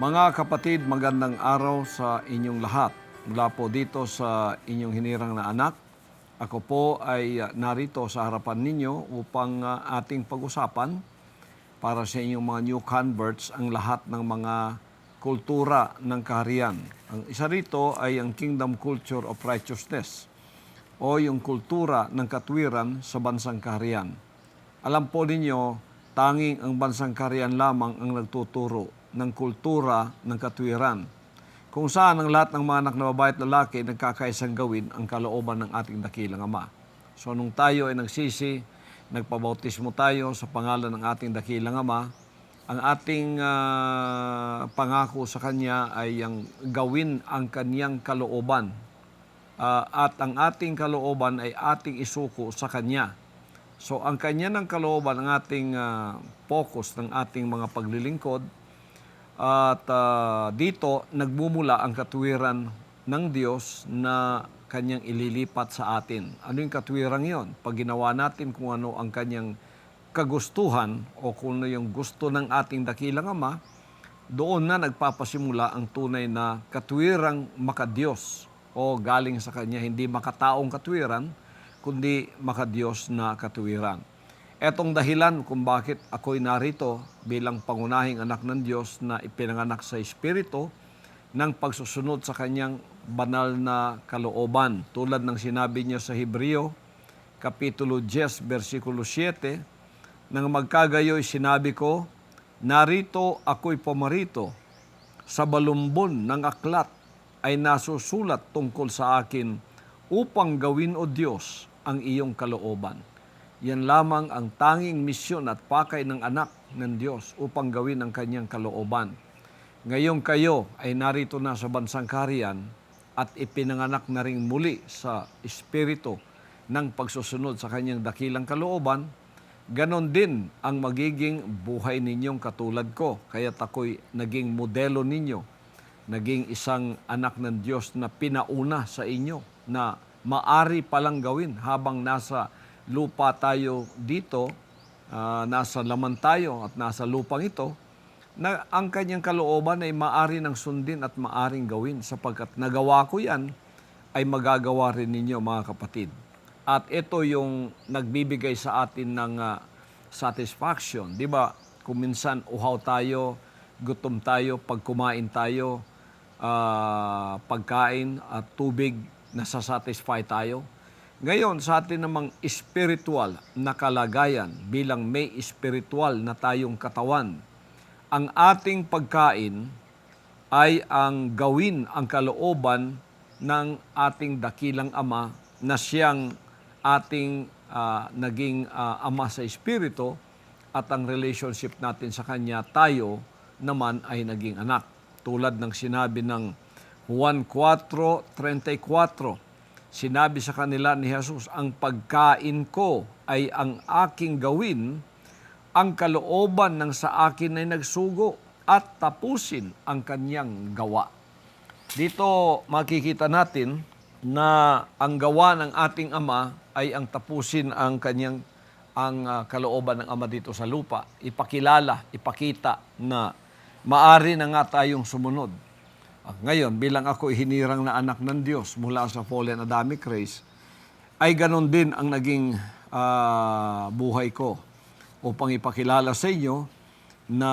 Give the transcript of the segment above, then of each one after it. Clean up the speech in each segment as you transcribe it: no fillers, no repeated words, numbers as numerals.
Mga kapatid, magandang araw sa inyong lahat. Mula po dito sa inyong hinirang na anak, ako po ay narito sa harapan ninyo upang ating pag-usapan para sa inyong mga new converts ang lahat ng mga kultura ng kaharian. Ang isa rito ay ang Kingdom Culture of Righteousness o yung kultura ng katwiran sa bansang kaharian. Alam po ninyo, tanging ang bansang kaharian lamang ang nagtuturo ng kultura ng katwiran, kung saan ang lahat ng mga anak na babae at lalaki nagkakaisang gawin ang kalooban ng ating dakilang Ama. So nung tayo ay nagsisi, nagpabautismo tayo sa pangalan ng ating dakilang Ama, ang ating pangako sa Kanya ay ang gawin ang Kanyang kalooban. At ang ating kalooban ay ating isuko sa Kanya. So ang Kanya ng kalooban, ang ating focus ng ating mga paglilingkod, at dito nagmumula ang katwiran ng Diyos na Kanyang ililipat sa atin. Ano yung katwirang yon? Pag ginawa natin kung ano ang Kanyang kagustuhan o kung ano yung gusto ng ating dakilang Ama, doon na nagpapasimula ang tunay na katwirang makadiyos o galing sa Kanya, hindi makataong katwiran, kundi makadiyos na katwiran. Etong dahilan kung bakit ako'y narito bilang pangunahing anak ng Diyos na ipinanganak sa Espiritu ng pagsusunod sa Kanyang banal na kalooban. Tulad ng sinabi niya sa Hebreo, Kapitulo 10, versikulo 7, nang magkagayoy sinabi ko, narito ako'y pumarito, sa balumbon ng aklat ay nasusulat tungkol sa akin upang gawin o Diyos ang iyong kalooban. Yan lamang ang tanging misyon at pakay ng anak ng Diyos upang gawin ang Kanyang kalooban. Ngayon kayo ay narito na sa bansang kaharian at ipinanganak na rin muli sa Espiritu ng pagsusunod sa Kanyang dakilang kalooban. Ganon din ang magiging buhay ninyong katulad ko. Kaya't ako'y naging modelo ninyo, naging isang anak ng Diyos na pinauna sa inyo na maari palang gawin habang nasa lupa tayo dito, nasa laman tayo at nasa lupang ito, na ang Kanyang kalooban ay maari ng sundin at maaring gawin sapagkat nagawa ko yan, ay magagawa rin ninyo mga kapatid. At ito yung nagbibigay sa atin ng satisfaction. Di ba? Kung minsan uhaw tayo, gutom tayo, pag kumain tayo, pagkain at tubig, nasasatisfy tayo. Ngayon, sa atin namang spiritual na kalagayan, bilang may spiritual na tayong katawan, ang ating pagkain ay ang gawin ang kalooban ng ating dakilang Ama na siyang ating naging Ama sa Espiritu, at ang relationship natin sa Kanya, tayo naman ay naging anak. Tulad ng sinabi ng Juan 4:34, sinabi sa kanila ni Jesus, ang pagkain ko ay ang aking gawin, ang kalooban ng sa akin ay nagsugo at tapusin ang Kanyang gawa. Dito makikita natin na ang gawa ng ating Ama ay ang tapusin ang Kanyang kalooban ng Ama dito sa lupa. Ipakilala, ipakita na maari na nga tayong sumunod. Ngayon, bilang ako hinirang na anak ng Diyos mula sa fallen Adamic race, ay ganon din ang naging buhay ko upang ipakilala sa inyo na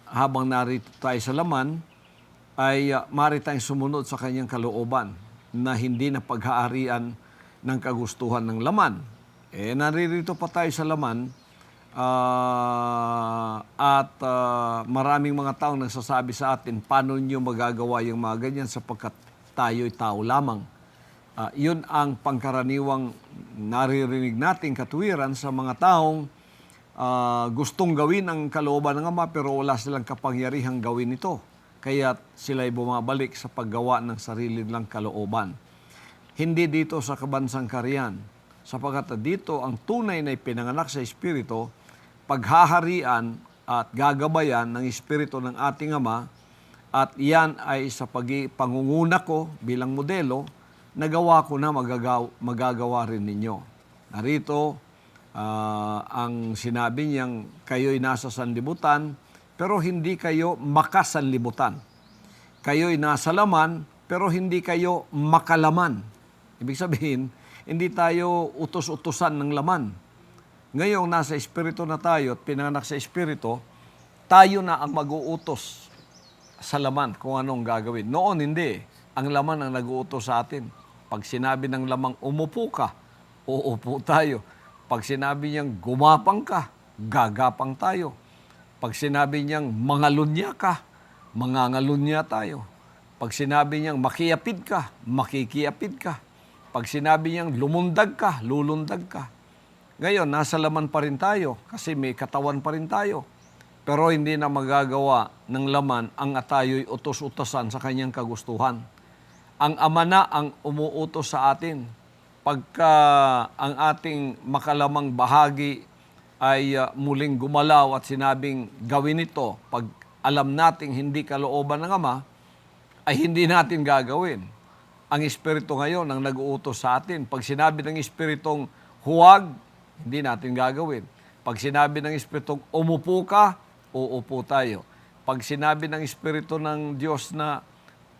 habang narito tayo sa laman, ay maaari tayong sumunod sa Kanyang kalooban na hindi na paghaharian ng kagustuhan ng laman. Naririto pa tayo sa laman, at maraming mga taong nagsasabi sa atin, paano nyo magagawa yung mga ganyan sapagkat tayo'y tao lamang. Yun ang pangkaraniwang naririnig nating katwiran sa mga taong gustong gawin ang kalooban ng Ama pero wala silang kapangyarihang gawin ito. Kaya sila'y bumabalik sa paggawa ng sarili nilang kalooban. Hindi dito sa kabansang kaharian, sapagkat dito ang tunay na ipinanganak sa Espiritu, paghaharian at gagabayan ng Espiritu ng ating Ama, at yan ay sa pangunguna ko bilang modelo, nagawa ko na magagawa rin ninyo. Narito ang sinabi niyang kayo'y nasa sanlibutan, pero hindi kayo makasanlibutan. Kayo'y nasa laman, pero hindi kayo makalaman. Ibig sabihin, hindi tayo utos-utusan ng laman. Ngayong nasa Espiritu na tayo at pinanganak sa Espiritu, tayo na ang mag-uutos sa laman kung anong gagawin. Noon hindi. Ang laman ang nag-uutos sa atin. Pag sinabi ng lamang, umupo ka, uupo tayo. Pag sinabi niyang gumapang ka, gagapang tayo. Pag sinabi niyang mangalunya ka, mangangalunya tayo. Pag sinabi niyang makiapid ka, makikiapid ka. Pag sinabi niyang lumundag ka, lulundag ka. Ngayon, nasa laman pa rin tayo kasi may katawan pa rin tayo. Pero hindi na magagawa ng laman ang tayo'y utos-utosan sa kanyang kagustuhan. Ang Ama na ang umuutos sa atin. Pagka ang ating makalamang bahagi ay muling gumalaw at sinabing gawin ito, pag alam nating hindi kalooban ng Ama, ay hindi natin gagawin. Ang Espiritu ngayon ang nag-uutos sa atin. Pag sinabi ng Espiritong huwag, hindi natin gagawin. Pag sinabi ng Espiritong umupo ka, uupo tayo. Pag sinabi ng Espiritu ng Diyos na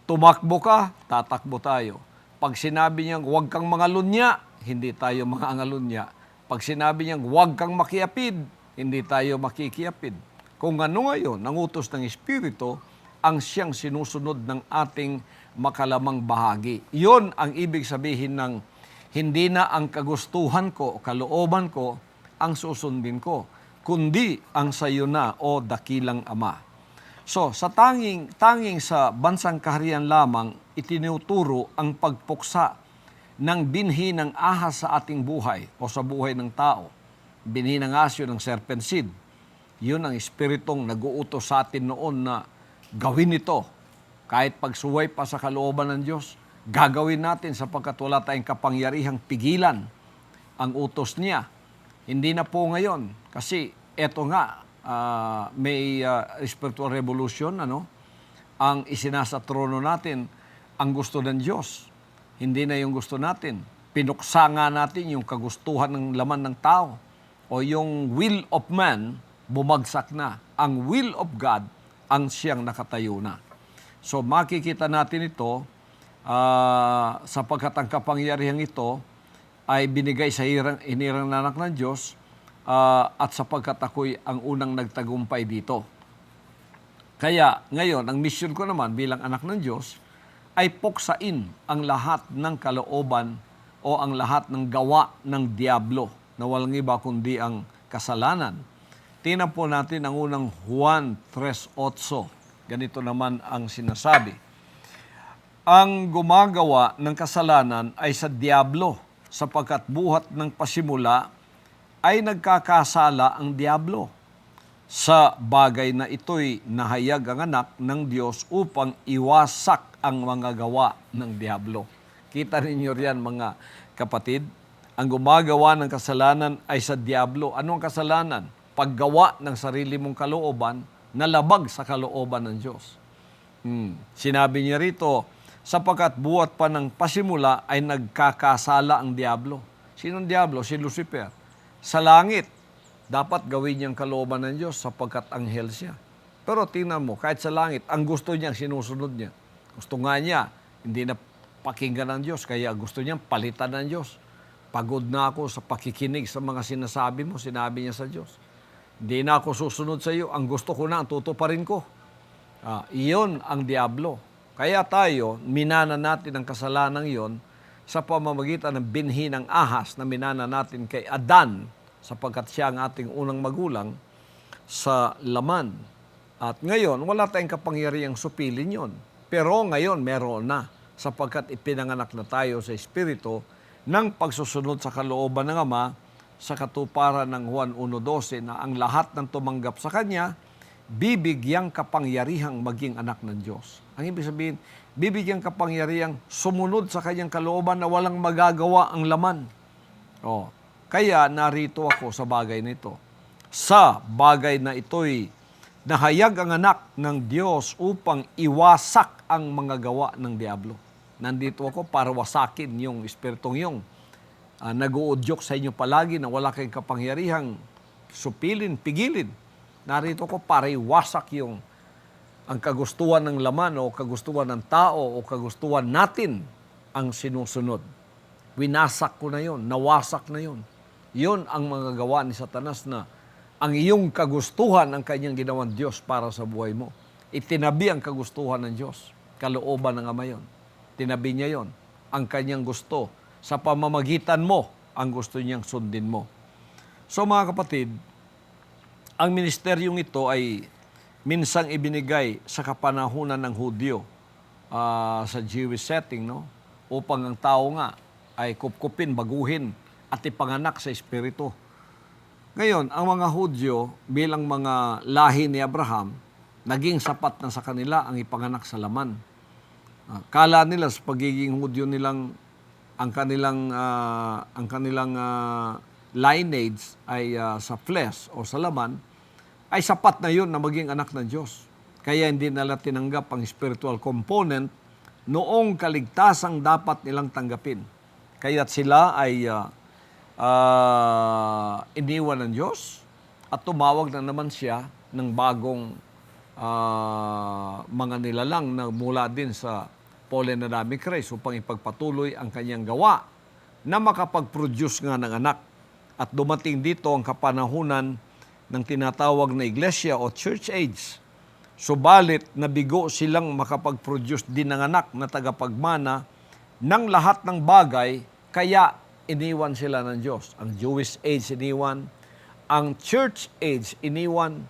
tumakbo ka, tatakbo tayo. Pag sinabi niyang huwag kang mangalunya, hindi tayo mangangalunya. Pag sinabi niyang huwag kang makiapid, hindi tayo makikiapid. Kung ano ngayon, ang utos ng Espiritu, ang siyang sinusunod ng ating makalamang bahagi. Iyon ang ibig sabihin ng hindi na ang kagustuhan ko o kalooban ko ang susundin ko, kundi ang sayo na o dakilang Ama. So, sa tanging sa bansang kaharian lamang, itinuturo ang pagpuksa ng binhi ng ahas sa ating buhay o sa buhay ng tao. Binhi ng asyo ng serpent seed. Yun ang espiritong nag-uutos sa atin noon na gawin ito. Kahit pagsuway pa sa kalooban ng Diyos, gagawin natin sapagkat wala tayong kapangyarihang pigilan ang utos niya. Hindi na po ngayon kasi eto nga, may spiritual revolution, ang isinasa trono natin, ang gusto ng Diyos. Hindi na yung gusto natin. Pinuksa nga natin yung kagustuhan ng laman ng tao o yung will of man, bumagsak na. Ang will of God, ang siyang nakatayo na. So makikita natin ito sapagkat ang kapangyarihang ito ay binigay sa hinirang na anak ng Diyos at sapagkat ako'y ang unang nagtagumpay dito. Kaya ngayon, ang mission ko naman bilang anak ng Diyos ay puksain ang lahat ng kalooban o ang lahat ng gawa ng diablo na walang iba kundi ang kasalanan. Tingnan po natin ang unang Juan 3:8. Ganito naman ang sinasabi. Ang gumagawa ng kasalanan ay sa diablo, sapagkat buhat ng pasimula ay nagkakasala ang diablo. Sa bagay na ito'y nahayag ang anak ng Diyos upang iwasak ang mga gawa ng diablo. Kita ninyo riyan mga kapatid, ang gumagawa ng kasalanan ay sa diablo. Ano ang kasalanan? Paggawa ng sarili mong kalooban na labag sa kalooban ng Diyos. Sinabi niya rito, sapagkat buhat pa ng pasimula ay nagkakasala ang diablo. Sinong diablo? Si Lucifer. Sa langit, dapat gawin niyang kalooban ng Diyos sapagkat anghel siya. Pero tingnan mo, kahit sa langit, ang gusto niya, sinusunod niya. Gusto nga niya, hindi na pakinggan ng Diyos, kaya gusto niyang palitan ng Diyos. Pagod na ako sa pakikinig sa mga sinasabi mo, sinabi niya sa Diyos. Hindi na ako susunod sa iyo, ang gusto ko na, ang tutuparin ko. Iyon ang diablo. Kaya tayo, minana natin ang kasalanan iyon sa pamamagitan ng binhi ng ahas na minana natin kay Adan, sapagkat siya ang ating unang magulang sa laman. At ngayon, wala tayong kapangyarihang supilin yon. Pero ngayon, meron na, sapagkat ipinanganak na tayo sa Espiritu ng pagsusunod sa kalooban ng Ama sa katuparan ng Juan 1:12 na ang lahat ng tumanggap sa Kanya, bibigyang kapangyarihang maging anak ng Diyos. Ang ibig sabihin, bibigyang kapangyarihang sumunod sa Kanyang kalooban na walang magagawa ang laman. Kaya narito ako sa bagay nito. Sa bagay na ito'y nahayag ang anak ng Diyos upang iwasak ang mga gawa ng diablo. Nandito ako para wasakin yung espiritong yung nag-uudyok sa inyo palagi na wala kayong kapangyarihang supilin, pigilin Narito ko para iwasak ang kagustuhan ng laman o kagustuhan ng tao o kagustuhan natin ang sinusunod. Winasak ko na yon, nawasak na yon. Yon ang mga gawa ni Satanas na ang iyong kagustuhan ang kanyang ginawang Diyos para sa buhay mo. Itinabi ang kagustuhan ng Diyos. Kalooban ng Ama yon. Tinabi niya yon. Ang kanyang gusto. Sa pamamagitan mo, ang gusto niyang sundin mo. So mga kapatid, ang ministeryong ito ay minsang ibinigay sa kapanahunan ng Hudyo sa Jewish setting, no? Upang ang tao nga ay kupkupin, baguhin at ipanganak sa Espiritu. Ngayon, ang mga Hudyo bilang mga lahi ni Abraham, naging sapat na sa kanila ang ipanganak sa laman. Kala nila sa pagiging Hudyo nilang ang kanilang lineage ay sa flesh o sa laman, ay sapat na yun na maging anak ng Diyos. Kaya hindi nila tinanggap ang spiritual component noong kaligtasang dapat nilang tanggapin. Kaya't sila ay iniwan ng Diyos at tumawag na naman siya ng bagong mga nilalang na mula din sa pollen na dami Christ upang ipagpatuloy ang kanyang gawa na makapag-produce nga ng anak. At dumating dito ang kapanahunan ng tinatawag na iglesia o church age. Subalit nabigo silang makapag-produce din ng anak na tagapagmana ng lahat ng bagay, kaya iniwan sila ng Diyos. Ang Jewish age iniwan, ang church age iniwan.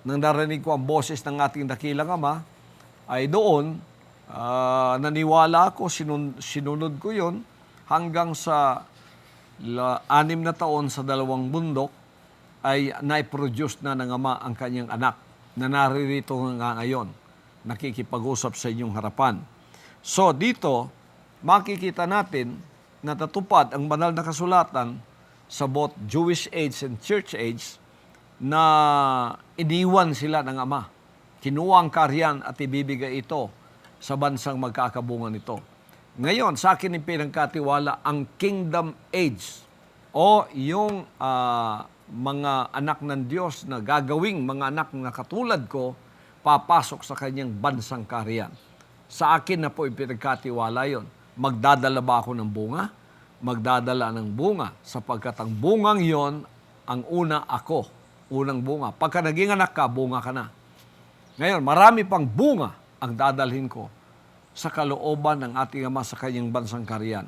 Nang narinig ko ang boses ng ating dakilang Ama, ay doon, naniwala ako, sinunod ko yon hanggang sa 6 na taon sa 2 bundok, ay naiproduce na ng Ama ang kanyang anak na naririto nga ngayon, nakikipag-usap sa inyong harapan. So dito, makikita natin natatupad ang banal na kasulatan sa both Jewish age and church age na iniwan sila ng Ama. Kinuha ang karyan at ibibigay ito sa bansang magkakabungan nito. Ngayon, sa akin pinagkatiwala ang kingdom age o yung mga anak ng Diyos na gagawing mga anak na katulad ko, papasok sa kanyang bansang karyan. Sa akin na po pinagkatiwala yon. Magdadala ba ako ng bunga? Magdadala ng bunga, sapagkat ang bungang yon, ang una ako, unang bunga. Pagka naging anak ka, bunga ka na. Ngayon, marami pang bunga ang dadalhin ko sa kalooban ng ating Ama sa kanyang bansang karyan.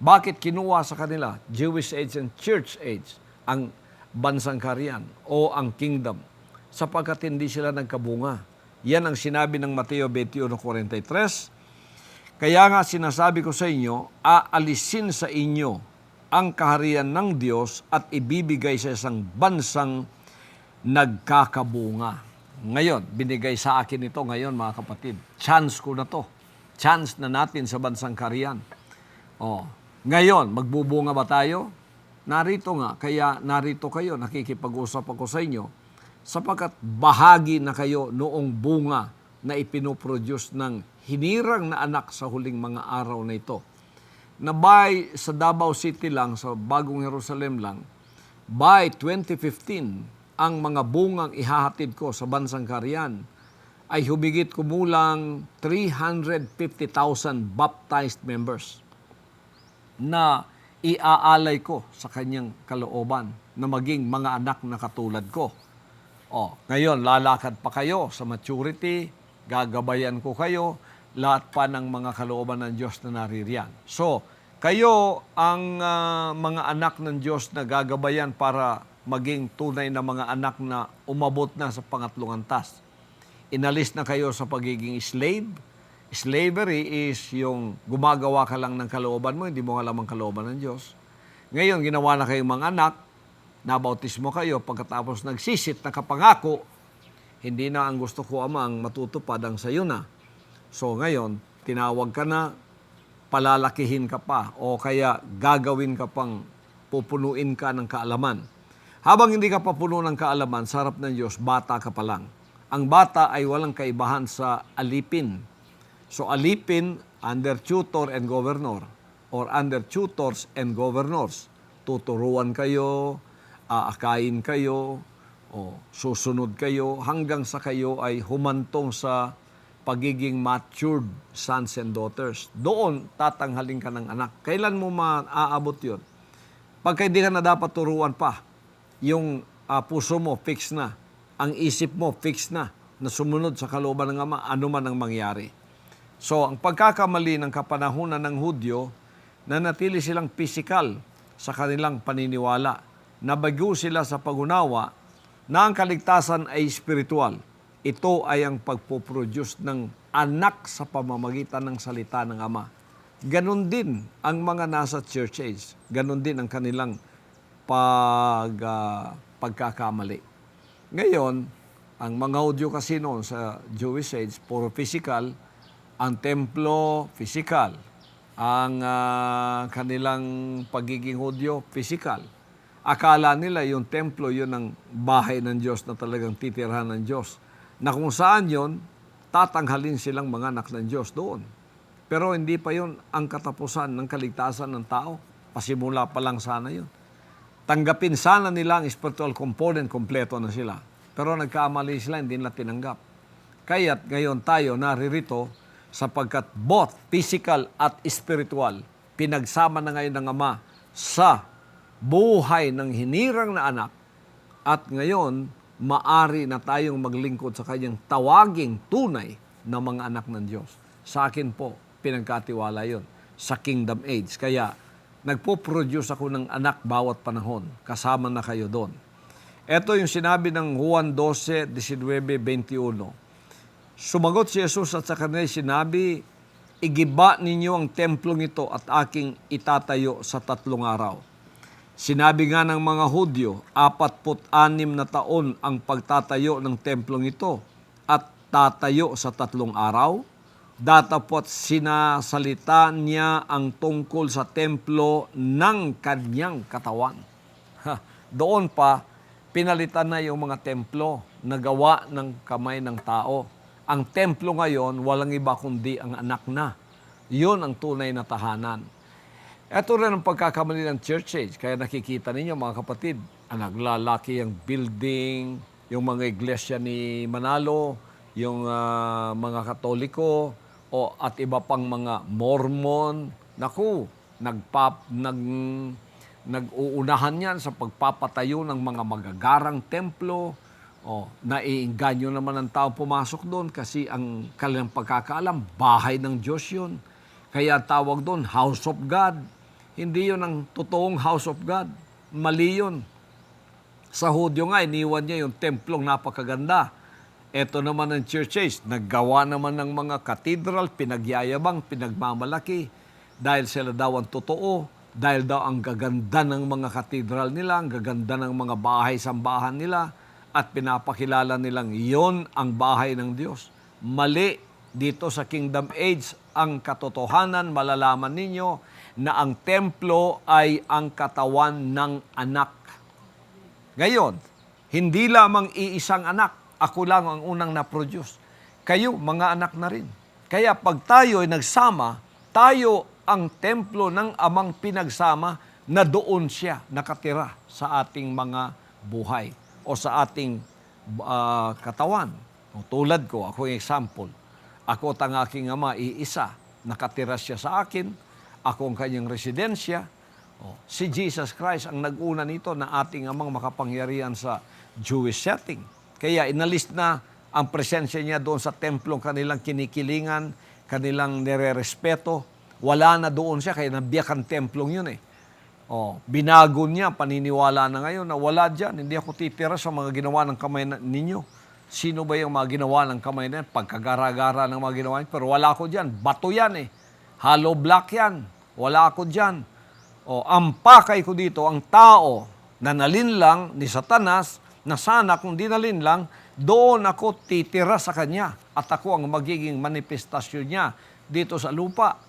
Bakit kinuha sa kanila, Jewish age and church age, ang bansang karyan o ang kingdom? Sapagkat hindi sila nagkabunga. Yan ang sinabi ng Mateo 21:43. Kaya nga sinasabi ko sa inyo, aalisin sa inyo ang kaharian ng Diyos at ibibigay sa isang bansang nagkakabunga. Ngayon, binigay sa akin ito ngayon mga kapatid. Chance ko na to. Chance na natin sa bansang kaharian. Ngayon, magbubunga ba tayo? Narito nga, kaya narito kayo, nakikipag-usap ako sa inyo, sapagkat bahagi na kayo noong bunga na ipinoproduce ng hinirang na anak sa huling mga araw na ito. Na sa Davao City lang, sa Bagong Jerusalem lang, by 2015, ang mga bungang ihahatid ko sa bansang kaharian ay humigit kumulang 350,000 baptized members na iaalay ko sa kanyang kalooban na maging mga anak na katulad ko. Ngayon, lalakad pa kayo sa maturity, gagabayan ko kayo, lahat pa ng mga kalooban ng Diyos na naririyan. So, kayo ang mga anak ng Diyos na gagabayan para maging tunay na mga anak na umabot na sa pangatlong antas. Inalis na kayo sa pagiging slave. Slavery is yung gumagawa ka lang ng kalooban mo, hindi mo alam ang kalooban ng Diyos. Ngayon, ginawa na kayong mga anak, nabautismo kayo, pagkatapos nagsisit na kapangako, hindi na ang gusto ko, Ama, ang matutupad ang sayo na. So ngayon, tinawag ka na, palalakihin ka pa, o kaya gagawin ka pang pupunuin ka ng kaalaman. Habang hindi ka pa puno ng kaalaman, sa harap ng Diyos, bata ka pa lang. Ang bata ay walang kaibahan sa alipin. So alipin, under tutor and governor, or under tutors and governors. Tuturuan kayo, aakayin kayo, susunod kayo hanggang sa kayo ay humantong sa pagiging matured sons and daughters. Doon, tatanghalin ka ng anak. Kailan mo maaabot yun? Pagka hindi ka na dapat turuan pa, yung puso mo, fix na. Ang isip mo, fix na sumunod sa kalooban ng Ama, ano man ang mangyari. So, ang pagkakamali ng kapanahunan ng Hudyo, nanatili silang pisikal sa kanilang paniniwala. Nabago sila sa pag-unawa na ang kaligtasan ay spiritual. Ito ay ang pagpoproduce ng anak sa pamamagitan ng salita ng Ama. Ganon din ang mga nasa church age. Ganon din ang kanilang pagkakamali. Ngayon, ang mga Hudyo kasi noon sa Jewish age, puro physical, ang templo, physical. Ang kanilang pagiging Hudyo, physical. Akala nila yung templo, yun ang bahay ng Diyos na talagang titirhan ng Diyos. Na kung saan yun, tatanghalin silang mga anak ng Diyos doon. Pero hindi pa yun ang katapusan ng kaligtasan ng tao. Pasimula pa lang sana yun. Tanggapin sana nila ang spiritual component, kompleto na sila. Pero nagkamali sila, hindi nila tinanggap. Kaya't ngayon tayo naririto sapagkat both physical at spiritual, pinagsama na ngayon ng Ama sa buhay ng hinirang na anak. At ngayon, maari na tayong maglingkod sa kanyang tawaging tunay na mga anak ng Diyos. Sa akin po, pinagkatiwala yun sa Kingdom Age. Kaya, nagpo-produce ako ng anak bawat panahon. Kasama na kayo doon. Ito yung sinabi ng Juan 12, 19, 21. Sumagot si Jesus at sa kanila sinabi, igiba ninyo ang templong ito at aking itatayo sa 3 araw. Sinabi nga ng mga Hudyo, 46 na taon ang pagtatayo ng templong ito at tatayo sa 3 araw. Datapot sinasalita niya ang tungkol sa templo ng kanyang katawan. Doon pa, pinalitan na yung mga templo na gawa ng kamay ng tao. Ang templo ngayon, walang iba kundi ang anak na. Yun ang tunay na tahanan. Ito rin ang pagkakamali ng church age. Kaya nakikita ninyo mga kapatid, naglalaki ang building, yung mga iglesia ni Manalo, yung mga Katoliko, at iba pang mga Mormon. Naku, nag-uunahan yan sa pagpapatayo ng mga magagarang templo. Naiinganyo naman ang tao pumasok doon kasi ang kanilang pagkakaalam, bahay ng Diyos yun. Kaya tawag doon, House of God. Hindi yun ang totoong House of God. Mali yun. Sa Hudyo nga, iniwan niya yung templong napakaganda. Ito naman ang church age, naggawa naman ng mga cathedral, pinagyayabang, pinagmamalaki. Dahil sila daw ang totoo, dahil daw ang gaganda ng mga cathedral nila, ang gaganda ng mga bahay-sambahan nila, at pinapakilala nilang iyon ang bahay ng Diyos. Mali dito sa Kingdom Age, ang katotohanan, malalaman ninyo na ang templo ay ang katawan ng anak. Ngayon, hindi lamang iisang anak, ako lang ang unang na-produce. Kayo, mga anak na rin. Kaya pag tayo ay nagsama, tayo ang templo ng Amang pinagsama na doon siya nakatira sa ating mga buhay o sa ating katawan. Tulad ko, ako yung example. Ako at ang aking Ama, iisa. Nakatira siya sa akin. Ako ang kanyang residensya. Si Jesus Christ ang nag-una nito na ating Amang makapangyarihan sa Jewish setting. Kaya inalis na ang presensya niya doon sa templong kanilang kinikilingan, kanilang nire-respeto. Wala na doon siya, kaya nabiyak ang templong yun eh. Binago niya, paniniwala na ngayon na wala dyan. Hindi ako titira sa mga ginawa ng kamay ninyo. Sino ba yung mga ginawa ng kamay na yan? Pagkagara-gara ng mga ginawa niyo. Pero wala ako dyan. Bato yan eh. Hollow block yan. Wala ako dyan. Ang pakay ko dito, ang tao na nalinlang ni Satanas, na sana kung dinalin lang, doon ako titira sa kanya at ako ang magiging manifestasyon niya dito sa lupa.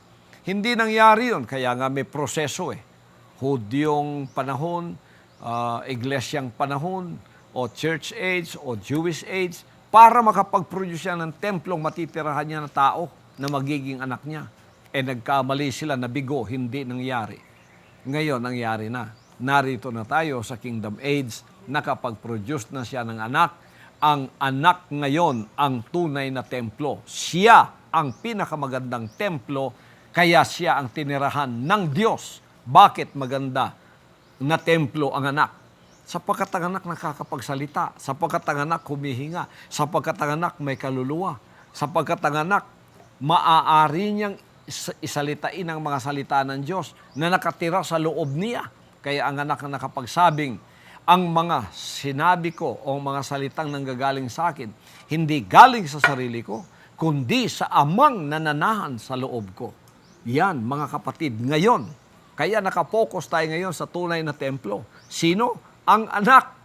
Hindi nangyari yun, kaya nga may proseso eh. Hudyong panahon, iglesyang panahon, o church age, o Jewish age, para makapag-produce siya ng templong matitirahan niya na tao na magiging anak niya. Nagkamali sila, nabigo, hindi nangyari. Ngayon, nangyari na. narito na tayo sa Kingdom Age, nakapag-produce na siya ng anak. Ang anak ngayon ang tunay na templo. Siya ang pinakamagandang templo, kaya siya ang tinirahan ng Diyos. Bakit maganda na templo ang anak? Sapagkat ang anak nakakapagsalita, sapagkat ang anak humihinga, sapagkat ang anak may kaluluwa, sapagkat ang anak maaari niyang isalitain ang mga salita ng Diyos na nakatira sa loob niya. Kaya ang anak na nakapagsabing, ang mga sinabi ko o mga salitang nanggagaling sa akin, hindi galing sa sarili ko, kundi sa amang nananahan sa loob ko. Yan, mga kapatid, ngayon. Kaya nakapokus tayo ngayon sa tunay na templo. Sino? Ang anak.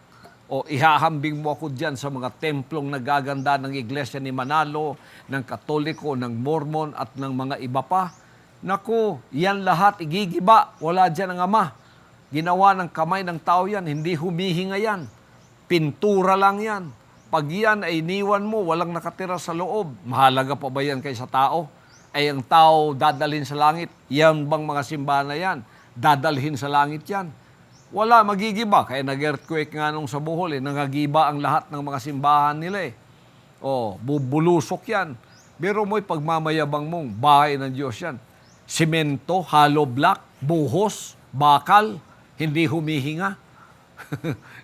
O ihahambing mo ako dyan sa mga templong nagaganda ng Iglesia ni Manalo, ng Katoliko, ng Mormon at ng mga iba pa. Naku, yan lahat igigiba. Wala dyan ang Ama. Ginawa ng kamay ng tao yan, hindi humihinga yan. Pintura lang yan. Pag yan ay iniwan mo, walang nakatira sa loob. Mahalaga pa ba yan kaysa tao? Ay ang tao dadalhin sa langit. Yan bang mga simbahan na yan? Dadalhin sa langit yan. Wala, magigiba. Kaya nag-earthquake nga nung sa Bohol, nangagiba ang lahat ng mga simbahan nila . Bubulusok yan. Pero mo'y pagmamayabang mong bahay ng Diyos yan. Simento, hollow block, buhos, bakal, hindi humihinga.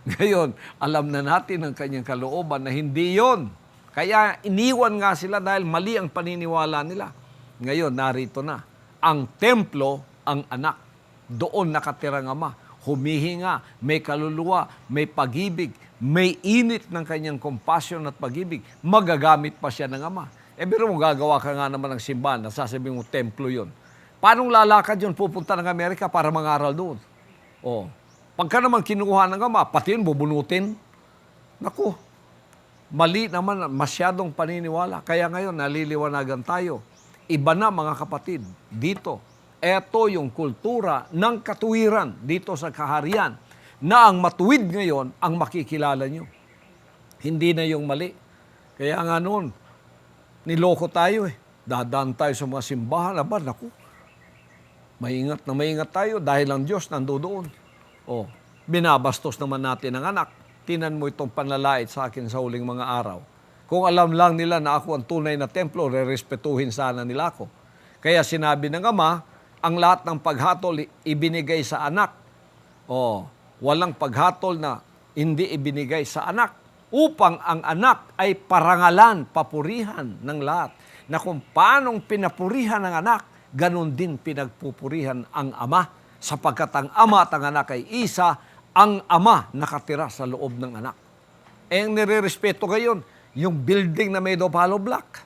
Ngayon, alam na natin ang kanyang kalooban na hindi yon. Kaya iniwan nga sila dahil mali ang paniniwala nila. Ngayon, narito na. Ang templo, ang anak. Doon nakatira ang Ama. Humihinga, may kaluluwa, may pag-ibig, may init ng kanyang compassion at pag-ibig. Magagamit pa siya ng Ama. Pero mo gagawa ka nga naman ng simbahan, nasasabihin mo templo yon. Paano lalakad yun? Pupunta ng Amerika para mangaral doon. Pagka naman kinuha ng Ama, pati yun bubunutin. Naku, mali naman, masyadong paniniwala. Kaya ngayon, naliliwanagan tayo. Iba na mga kapatid, dito. Ito yung kultura ng katuwiran dito sa kaharian na ang matuwid ngayon ang makikilala nyo. Hindi na yung mali. Kaya nga noon, niloko tayo . Dadaan tayo sa mga simbahan. Aba, naku, maingat na maingat tayo dahil ang Diyos nandoon. Binabastos naman natin ang anak. Tinan mo itong panlalait sa akin sa huling mga araw. Kung alam lang nila na ako ang tunay na templo, rerespetuhin sana nila ako. Kaya sinabi ng Ama, ang lahat ng paghatol ibinigay sa anak. Walang paghatol na hindi ibinigay sa anak. Upang ang anak ay parangalan, papurihan ng lahat. Na kung paanong pinapurihan ng anak, ganun din pinagpupurihan ang Ama. Sapagkat ang Ama at ang anak ay isa, ang Ama nakatira sa loob ng anak. Ang nire-respeto ngayon, yung building na made of hollow block.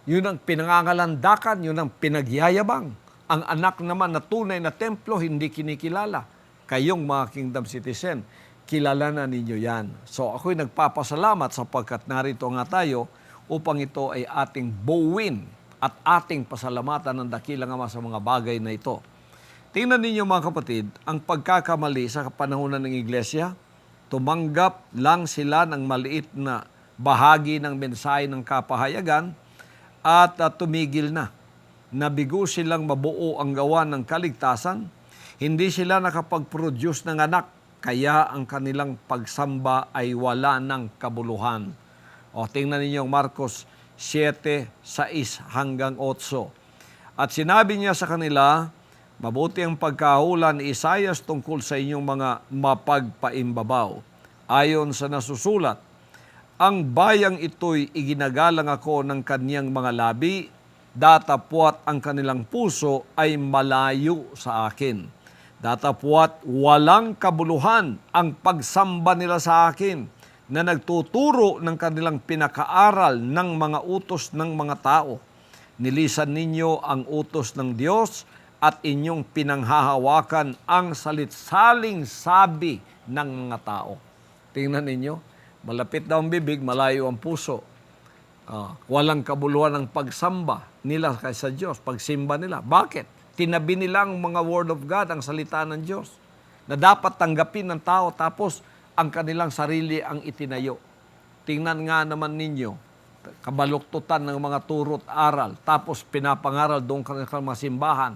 Yun ang pinangangalandakan, yun ang pinagyayabang. Ang anak naman na tunay na templo, hindi kinikilala. Kayong mga kingdom citizen, kilala na ninyo yan. So ako'y nagpapasalamat sapagkat narito nga tayo upang ito ay ating buuin at ating pasalamatan ng dakilang Ama sa mga bagay na ito. Tingnan ninyo mga kapatid, ang pagkakamali sa panahonan ng Iglesia, tumanggap lang sila ng maliit na bahagi ng mensahe ng kapahayagan at tumigil na. Nabigo silang mabuo ang gawa ng kaligtasan, hindi sila nakapag-produce ng anak, kaya ang kanilang pagsamba ay wala ng kabuluhan. Tingnan ninyo Marcos 7:6 hanggang 8. At sinabi niya sa kanila, mabuti ang pagkahula ni Isaias tungkol sa inyong mga mapagpaimbabaw. Ayon sa nasusulat, ang bayang ito'y iginagalang ako ng kaniyang mga labi, datapwat ang kanilang puso ay malayo sa akin. Datapwat walang kabuluhan ang pagsamba nila sa akin na nagtuturo ng kanilang pinakaaral ng mga utos ng mga tao. Nilisan ninyo ang utos ng Diyos at inyong pinanghahawakan ang salitsaling sabi ng mga tao. Tingnan ninyo, malapit daw ang bibig, malayo ang puso. Walang kabuluhan ng pagsamba nila sa Diyos, pagsimba nila. Bakit? Tinabi nila ang mga word of God, ang salita ng Diyos, na dapat tanggapin ng tao, tapos ang kanilang sarili ang itinayo. Tingnan nga naman ninyo, kabaluktutan ng mga turo't aral, tapos pinapangaral doon kanilang mga simbahan,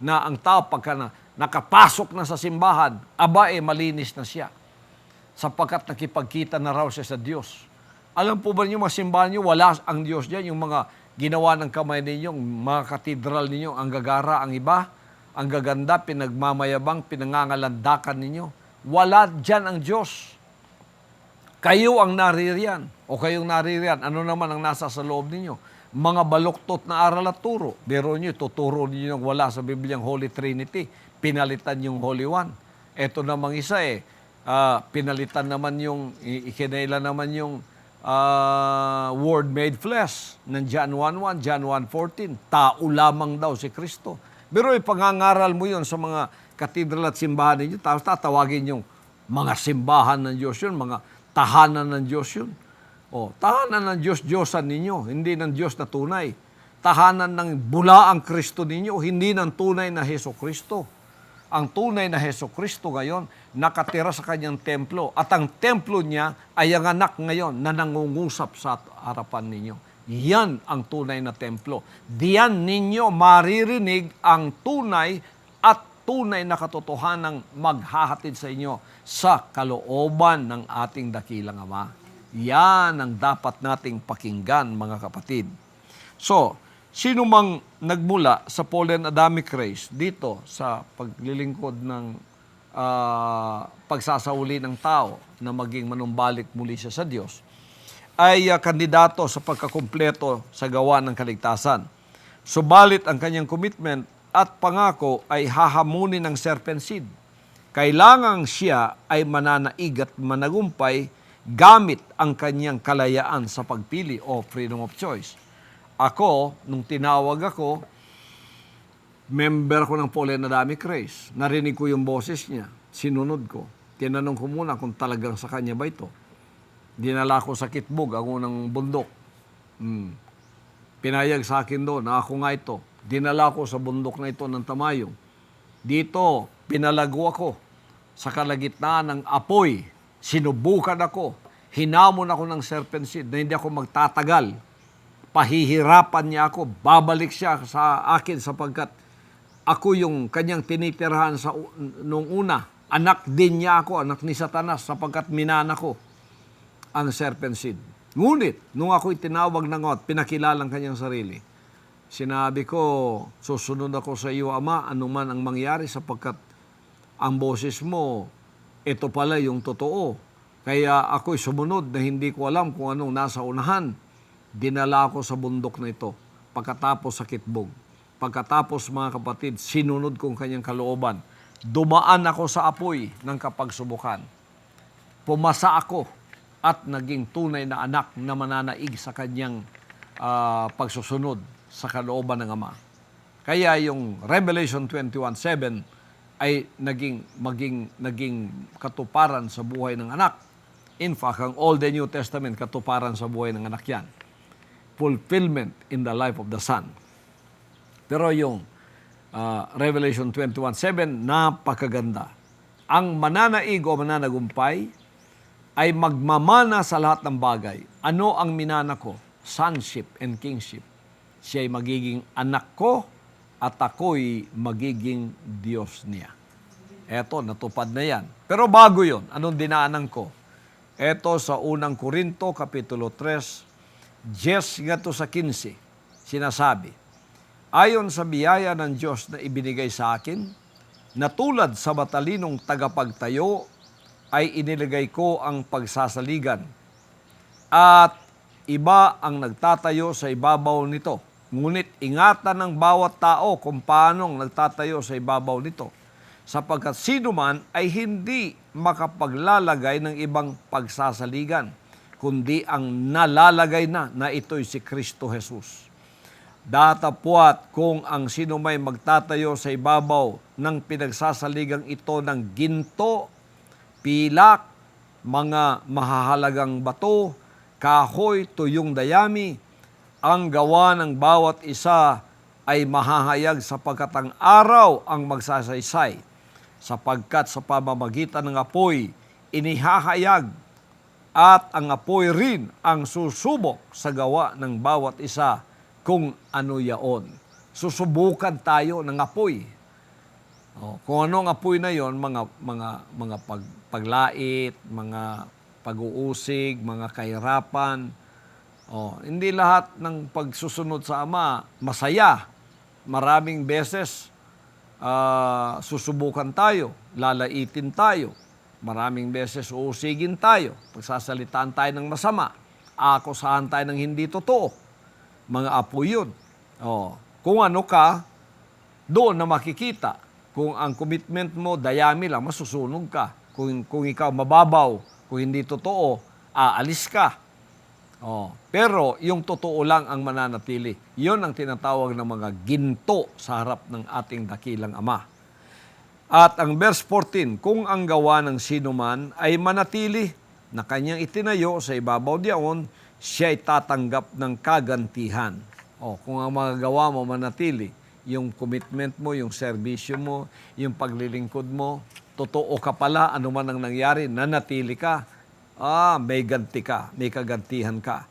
na ang tao pagka nakapasok na sa simbahan, aba malinis na siya. Sapagkat nakipagkita na raw siya sa Diyos. Alam po ba niyo, mga simbahan niyo, wala ang Diyos diyan, yung mga ginawa ng kamay ninyo, mga katedral ninyo, ang gagara, ang iba, ang gaganda, pinagmamayabang, pinangangalandakan ninyo. Wala diyan ang Diyos. Kayo ang naririyan, o kayong naririyan, ano naman ang nasa sa loob ninyo? Mga baluktot na aral at turo. Biro nyo, tuturo ninyo yung wala sa Bibliang Holy Trinity. Pinalitan yung Holy One. Ito namang isa pinalitan naman yung, ikinailan naman yung Word made flesh ng John 1:1, John 1:14. Tao lamang daw si Kristo. Pero ipangangaral mo yun sa mga katedral at simbahan ninyo, tapos tatawagin yung mga simbahan ng Diyos yun, mga tahanan ng Diyos yun. O, tahanan ng Diyos-Diyosan ninyo, hindi ng Diyos na tunay. Tahanan ng bulaang Kristo ninyo, hindi ng tunay na Hesus-Kristo. Ang tunay na Hesus-Kristo ngayon, nakatira sa kanyang templo. At ang templo niya ay ang anak ngayon na nangungusap sa harapan ninyo. Yan ang tunay na templo. Diyan ninyo maririnig ang tunay at tunay na katotohanang maghahatid sa inyo sa kalooban ng ating dakilang Ama. Yan ang dapat nating pakinggan, mga kapatid. So, sino mang nagmula sa Fallen Adamic race dito sa paglilingkod ng pagsasauli ng tao na maging manumbalik muli siya sa Diyos, ay kandidato sa pagkakumpleto sa gawa ng kaligtasan. Subalit ang kanyang commitment at pangako ay hahamunin ng serpent seed. Kailangang siya ay mananaig at managumpay gamit ang kanyang kalayaan sa pagpili o freedom of choice. Ako, nung tinawag ako, member ko ng Fallen Adamic race. Narinig ko yung boses niya. Sinunod ko. Tinanong ko muna kung talagang sa kanya ba ito. Dinala ko sa Kitbog, ang unang bundok. Pinayag sa akin doon na ako nga ito. Dinala ko sa bundok na ito ng Tamayong. Dito, pinalago ako sa kalagitnaan ng apoy. Sinubukan ako. Hinamon ako ng serpent seed na hindi ako magtatagal. Pahihirapan niya ako. Babalik siya sa akin sapagkat ako yung kanyang tinitirahan nung una. Anak din niya ako, anak ni Satanas, sapagkat minana ko ang serpent seed. Ngunit, nung ako'y tinawag ng God, pinakilalang kanyang sarili. Sinabi ko, susunod ako sa iyo, Ama, anuman ang mangyari sapagkat ang boses mo, ito pala yung totoo. Kaya ako'y sumunod na hindi ko alam kung anong nasa unahan. Dinala ako sa bundok na ito. Pagkatapos sa Kitbog. Pagkatapos, mga kapatid, sinunod kong kanyang kalooban. Dumaan ako sa apoy ng kapagsubukan. Pumasa ako at naging tunay na anak na mananaig sa kanyang pagsusunod sa kalooban ng Ama. Kaya yung Revelation 21:7 ay naging katuparan sa buhay ng anak. In fact, ang Old and New Testament, katuparan sa buhay ng anak yan. Fulfillment in the life of the Son. Pero yung Revelation 21:7, napakaganda. Ang mananaig o mananagumpay ay magmamana sa lahat ng bagay. Ano ang minana ko? Sonship and kingship. Siya ay magiging anak ko at ako'y magiging Diyos niya. Eto, natupad na yan. Pero bago yon, anong dinaanan ko? Eto sa unang Korinto, Kapitulo 3, 10-15, sinasabi, ayon sa biyaya ng Diyos na ibinigay sa akin, na tulad sa matalinong tagapagtayo, ay inilagay ko ang pagsasaligan. At iba ang nagtatayo sa ibabaw nito. Ngunit ingatan ng bawat tao kung paanong nagtatayo sa ibabaw nito. Sapagkat sino man ay hindi makapaglalagay ng ibang pagsasaligan, kundi ang nalalagay na ito'y si Kristo Jesus. Datapwat kung ang sino may magtatayo sa ibabaw ng pinagsasaligang ito ng ginto, pilak, mga mahahalagang bato, kahoy, tuyong dayami, ang gawa ng bawat isa ay mahahayag sapagkat ang araw ang magsasaysay, sapagkat sa pamamagitan ng apoy, inihahayag at ang apoy rin ang susubok sa gawa ng bawat isa kung ano yaon. Susubukan tayo ng apoy. Kung ano ang apoy na yon, paglait, mga pag-uusig, mga kahirapan. Hindi lahat ng pagsusunod sa Ama masaya. Maraming beses susubukan tayo, lalaitin tayo. Maraming beses uusigin tayo, pagsasalitaan tayo ng masama, akusahan tayo ng hindi totoo. Mga apoy yun. Kung ano ka, doon na makikita. Kung ang commitment mo, dayami lang, masusunog ka. Kung ikaw mababaw, kung hindi totoo, aalis ka. Pero yung totoo lang ang mananatili. Yun ang tinatawag ng mga ginto sa harap ng ating dakilang Ama. At ang verse 14, kung ang gawa ng sinuman ay manatili na kanyang itinayo sa ibabaw diyaon, siya ay tatanggap ng kagantihan. Kung ang mga gawa mo manatili, yung commitment mo, yung serbisyo mo, yung paglilingkod mo, totoo ka pala, ano man ang nangyari, nanatili ka, may ganti ka, may kagantihan ka.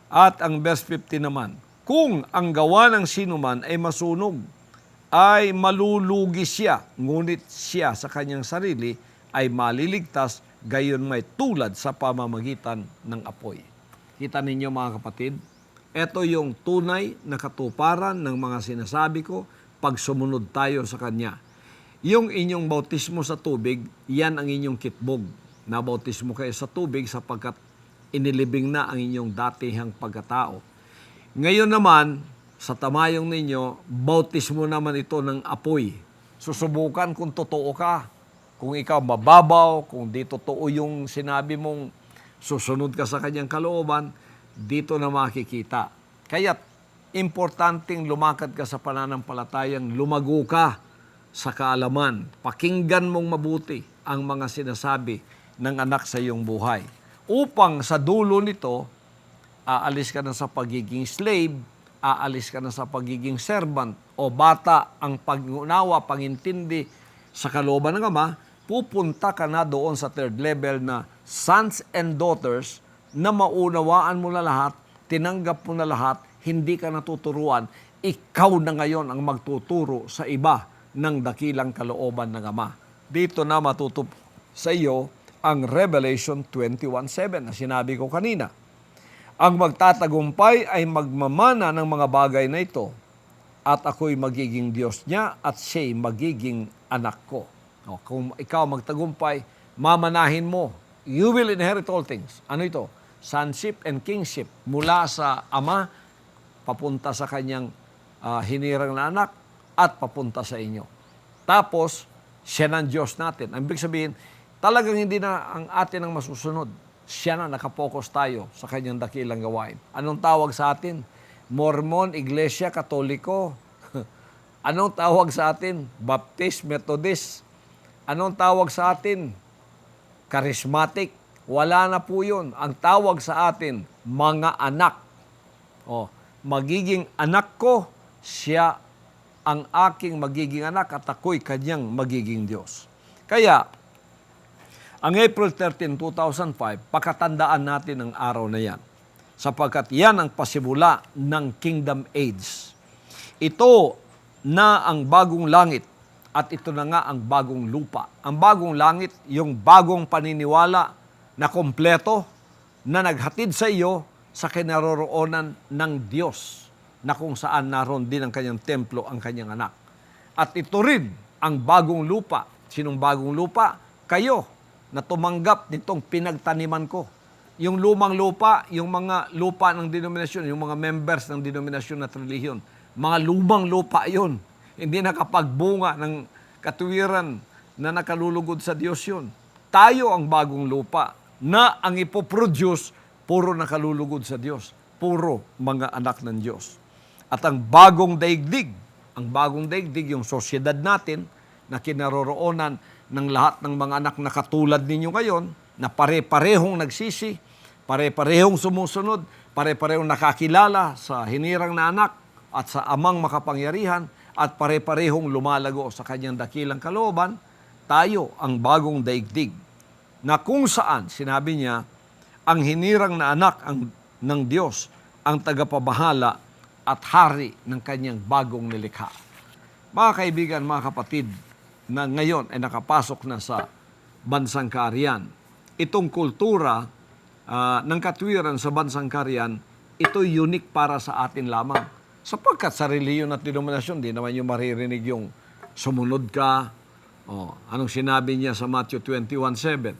At ang verse 15 naman, kung ang gawa ng sinuman ay masunog, ay malulugi siya, ngunit siya sa kanyang sarili ay maliligtas, gayon may tulad sa pamamagitan ng apoy. Kita ninyo mga kapatid, ito yung tunay na katuparan ng mga sinasabi ko pag sumunod tayo sa Kanya. Yung inyong bautismo sa tubig, yan ang inyong kitbog. Nabautismo kayo sa tubig sapagkat inilibing na ang inyong datihang pagkatao. Ngayon naman, sa tamayong ninyo, bautismo naman ito ng apoy. Susubukan kung totoo ka. Kung ikaw mababaw, kung di totoo yung sinabi mong susunod ka sa kanyang kalooban, dito na makikita. Kaya't importanteng lumakad ka sa pananampalatayang lumago ka sa kaalaman. Pakinggan mong mabuti ang mga sinasabi ng anak sa iyong buhay. Upang sa dulo nito, aalis ka na sa pagiging slave, aalis ka na sa pagiging servant o bata ang pag-unawa, pangintindi sa kalooban ng Ama, pupunta ka na doon sa third level na sons and daughters na maunawaan mo na lahat, tinanggap mo na lahat, hindi ka natuturuan, ikaw na ngayon ang magtuturo sa iba ng dakilang kalooban ng Ama. Dito na matutup sa iyo ang Revelation 21:7 na sinabi ko kanina. Ang magtatagumpay ay magmamana ng mga bagay na ito at ako'y magiging Diyos niya at siya'y magiging anak ko. Kung ikaw magtagumpay, mamanahin mo. You will inherit all things. Ano ito? Sonship and kingship mula sa Ama papunta sa kanyang hinirang na anak at papunta sa inyo. Tapos, siya ng Diyos natin. Ang ibig sabihin, talagang hindi na ang atin ang masusunod. Siya na, nakapokus tayo sa kanyang dakilang gawain. Anong tawag sa atin? Mormon, Iglesia, Katoliko. Anong tawag sa atin? Baptist, Methodist. Anong tawag sa atin? Charismatic. Wala na po yun. Ang tawag sa atin, mga anak. Magiging anak ko, siya ang aking magiging anak at ako'y kanyang magiging Diyos. Kaya, ang April 13, 2005, pakatandaan natin ang araw na yan. Sapagkat yan ang pasimula ng Kingdom Age. Ito na ang bagong langit at ito na nga ang bagong lupa. Ang bagong langit, yung bagong paniniwala na kompleto, na naghatid sa iyo sa kinaroroonan ng Diyos, na kung saan naroon din ang kanyang templo, ang kanyang anak. At ito rin ang bagong lupa. Sinong bagong lupa? Kayo, na tumanggap nitong pinagtaniman ko. Yung lumang lupa, yung mga lupa ng denominasyon, yung mga members ng denominasyon at relihiyon, mga lumang lupa yun. Hindi nakapagbunga ng katuwiran na nakalulugod sa Diyos yun. Tayo ang bagong lupa na ang ipoproduce, puro nakalulugod sa Diyos. Puro mga anak ng Diyos. At ang bagong daigdig, yung sosyedad natin na kinaroroonan ng lahat ng mga anak na katulad ninyo ngayon, na pare-parehong nagsisi, pare-parehong sumusunod, pare-parehong nakakilala sa hinirang na anak at sa amang makapangyarihan, at pare-parehong lumalago sa kanyang dakilang kalooban, tayo ang bagong daigdig. Na kung saan, sinabi niya, ang hinirang na anak ng Diyos, ang tagapabahala at hari ng kanyang bagong nilikha. Mga kaibigan, mga kapatid, na ngayon ay nakapasok na sa bansang kaharian. Itong kultura ng katwiran sa bansang kaharian, ito unique para sa atin lamang. Sapagkat sa reliyon at denominasyon, di naman yung maririnig yung sumunod ka. Anong sinabi niya sa Matthew 21:7?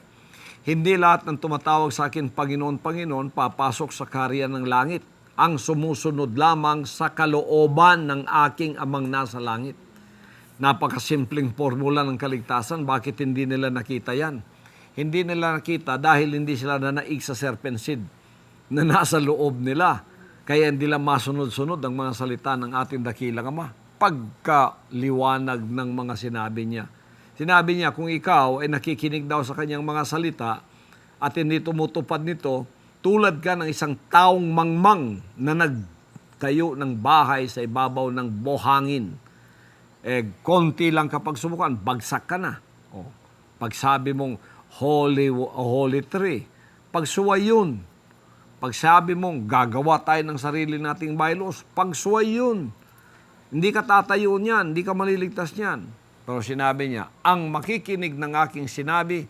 Hindi lahat ng tumatawag sa akin, Panginoon, Panginoon, papasok sa kaharian ng langit. Ang sumusunod lamang sa kalooban ng aking amang nasa langit. Napakasimpleng formula ng kaligtasan. Bakit hindi nila nakita yan? Hindi nila nakita dahil hindi sila nanaig sa serpent seed na nasa loob nila. Kaya hindi lang masunod-sunod ang mga salita ng ating dakilang Ama. Pagkaliwanag ng mga sinabi niya. Sinabi niya, kung ikaw ay nakikinig daw sa kanyang mga salita at hindi tumutupad nito, tulad ka ng isang taong mangmang na nagtayo ng bahay sa ibabaw ng buhangin. Konti lang kapag subukan, bagsak ka na. Pag sabi mong holy tree, pagsuway yun. Pag sabi mong gagawa tayo ng sarili nating bylaws, pagsuway yun. Hindi ka tatayo niyan, hindi ka maliligtas niyan. Pero sinabi niya, ang makikinig ng aking sinabi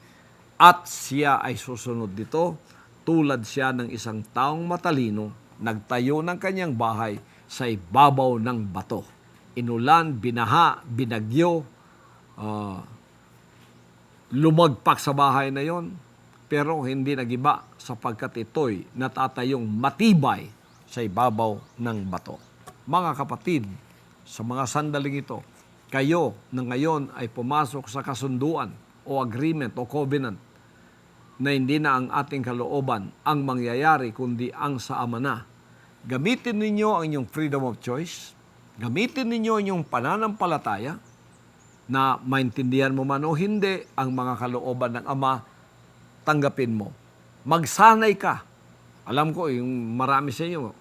at siya ay susunod dito, tulad siya ng isang taong matalino, nagtayo ng kanyang bahay sa ibabaw ng bato. Inulan, binaha, binagyo, lumagpak sa bahay na yon, pero hindi nagiba sapagkat ito'y natatayong matibay sa ibabaw ng bato. Mga kapatid, sa mga sandaling ito, kayo na ngayon ay pumasok sa kasunduan o agreement o covenant na hindi na ang ating kalooban ang mangyayari kundi ang sa Ama na. Gamitin ninyo ang inyong freedom of choice. Gamitin ninyo ang inyong pananampalataya na maintindihan mo man o hindi ang mga kalooban ng Ama, tanggapin mo. Magsanay ka. Alam ko, yung marami sa inyo,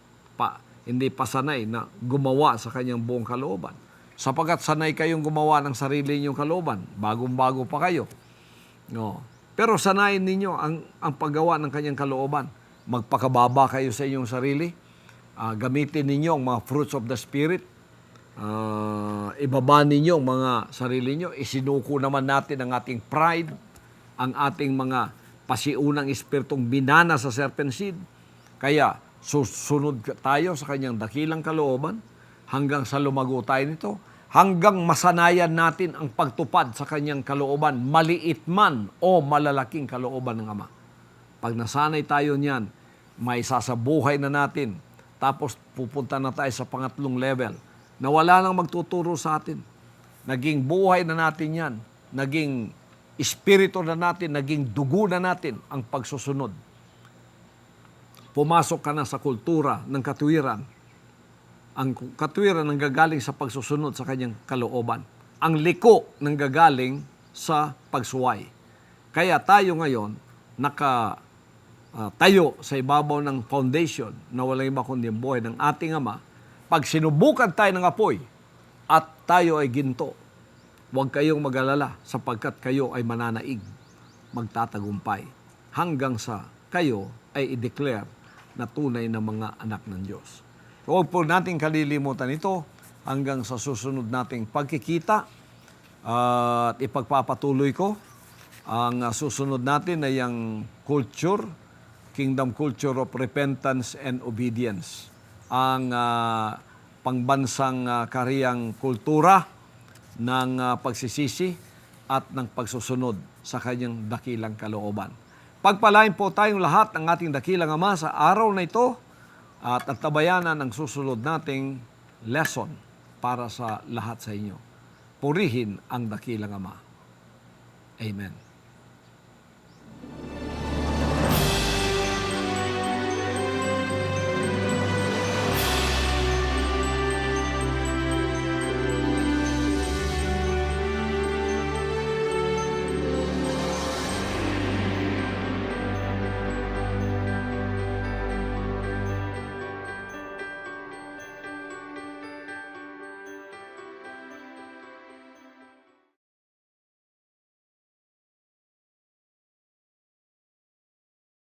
hindi pa sanay na gumawa sa kanyang buong kalooban. Sapagat sanay kayong gumawa ng sarili ninyong kalooban, bagong-bago pa kayo. Pero sanayin ninyo ang paggawa ng kanyang kalooban. Magpakababa kayo sa inyong sarili. Gamitin ninyo ang mga fruits of the Spirit. Ibaba ninyo ang mga sarili nyo. Isinuko naman natin ang ating pride, ang ating mga pasiunang espiritong binana sa serpent seed. Kaya susunod tayo sa kanyang dakilang kalooban hanggang sa lumago tayo nito, hanggang masanayan natin ang pagtupad sa kanyang kalooban, maliit man o malalaking kalooban ng Ama. Pag nasanay tayo niyan, may sasabuhay na natin, tapos pupunta na tayo sa pangatlong level, na wala nang magtuturo sa atin. Naging buhay na natin yan, naging espiritu na natin, naging dugo na natin ang pagsusunod. Pumasok ka na sa kultura ng katwiran. Ang katwiran nang gagaling sa pagsusunod sa kanyang kalooban. Ang liko nang gagaling sa pagsuway. Kaya tayo ngayon tayo sa ibabaw ng foundation na walang iba kundi ang buhay ng ating Ama. Pag sinubukan tayo ng apoy at tayo ay ginto, huwag kayong mag-alala sapagkat kayo ay mananaig, magtatagumpay hanggang sa kayo ay i-declare na tunay na mga anak ng Diyos. Huwag po natin kalilimutan ito hanggang sa susunod nating pagkikita at ipagpapatuloy ko. Ang susunod natin ay ang culture, kingdom culture of repentance and obedience. Ang pangbansang kariyang kultura ng pagsisisi at ng pagsusunod sa kanyang dakilang kalooban. Pagpalain po tayong lahat ng ating dakilang Ama sa araw na ito at tabayanan ang susunod nating lesson para sa lahat sa inyo. Purihin ang dakilang Ama. Amen.